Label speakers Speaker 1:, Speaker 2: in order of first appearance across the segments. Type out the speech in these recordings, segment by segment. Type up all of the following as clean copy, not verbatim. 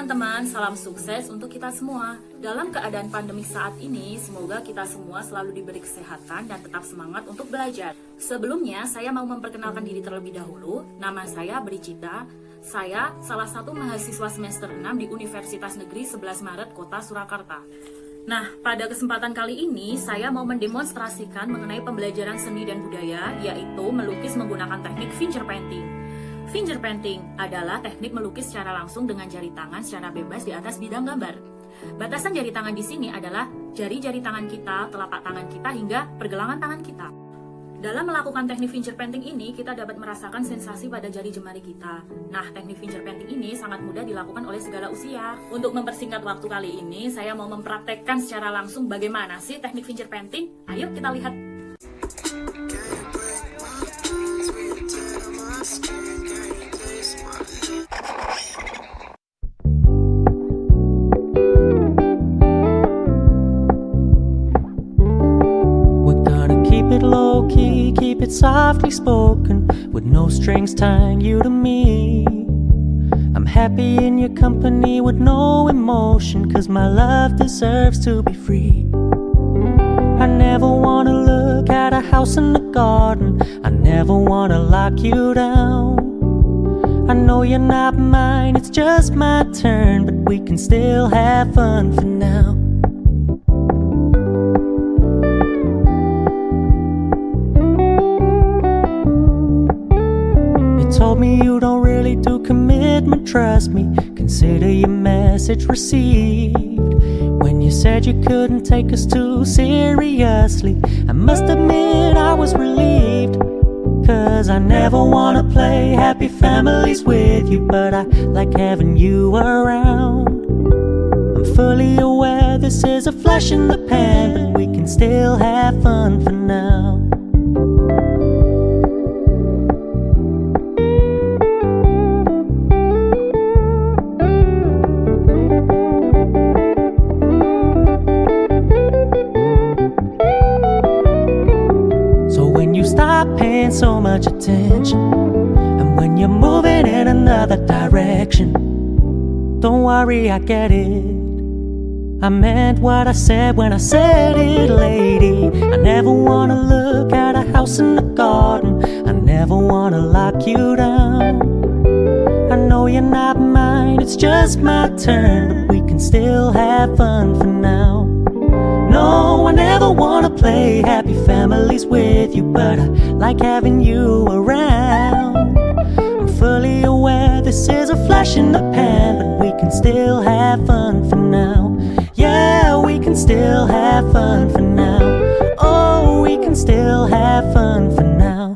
Speaker 1: teman-teman, salam sukses untuk kita semua. Dalam keadaan pandemi saat ini, semoga kita semua selalu diberi kesehatan dan tetap semangat untuk belajar. Sebelumnya, saya mau memperkenalkan diri terlebih dahulu. Nama saya Bricita. Saya salah satu mahasiswa semester 6 di Universitas Negeri 11 Maret, Kota Surakarta. Nah, pada kesempatan kali ini, saya mau mendemonstrasikan mengenai pembelajaran seni dan budaya, yaitu melukis menggunakan teknik finger painting. Finger painting adalah teknik melukis secara langsung dengan jari tangan secara bebas di atas bidang gambar. Batasan jari tangan di sini adalah jari-jari tangan kita, telapak tangan kita, hingga pergelangan tangan kita. Dalam melakukan teknik finger painting ini, kita dapat merasakan sensasi pada jari jemari kita. Nah, teknik finger painting ini sangat mudah dilakukan oleh segala usia. Untuk mempersingkat waktu kali ini, saya mau mempraktekkan secara langsung bagaimana sih teknik finger painting. Ayo kita lihat.
Speaker 2: Low-key, keep it softly spoken, with no strings tying you to me. I'm happy in your company with no emotion, 'cause my love deserves to be free. I never wanna look at a house in the garden, I never wanna lock you down. I know you're not mine, it's just my turn, but we can still have fun for now. Told me you don't really do commitment, trust me, consider your message received. When you said you couldn't take us too seriously, I must admit I was relieved. 'Cause I never wanna play happy families with you, but I like having you around. I'm fully aware this is a flash in the pan, but we can still have fun for now. Stop paying so much attention, and when you're moving in another direction, don't worry, I get it. I meant what I said when I said it, lady. I never wanna look at a house in the garden, I never wanna lock you down. I know you're not mine, it's just my turn, but we can still have fun for now. No, I never wanna play happy families with you, but I like having you around. I'm fully aware this is a flash in the pan, but we can still have fun for now. Yeah, we can still have fun for now. Oh, we can still have fun for now.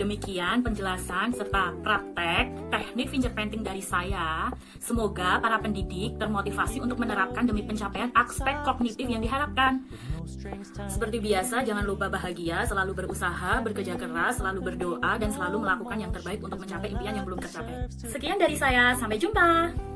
Speaker 1: Demikian penjelasan serta praktek teknik fingerpainting dari saya. Semoga para pendidik termotivasi untuk menerapkan demi pencapaian aspek kognitif yang diharapkan. Seperti biasa, jangan lupa bahagia, selalu berusaha, bekerja keras, selalu berdoa, dan selalu melakukan yang terbaik untuk mencapai impian yang belum tercapai. Sekian dari saya, sampai jumpa!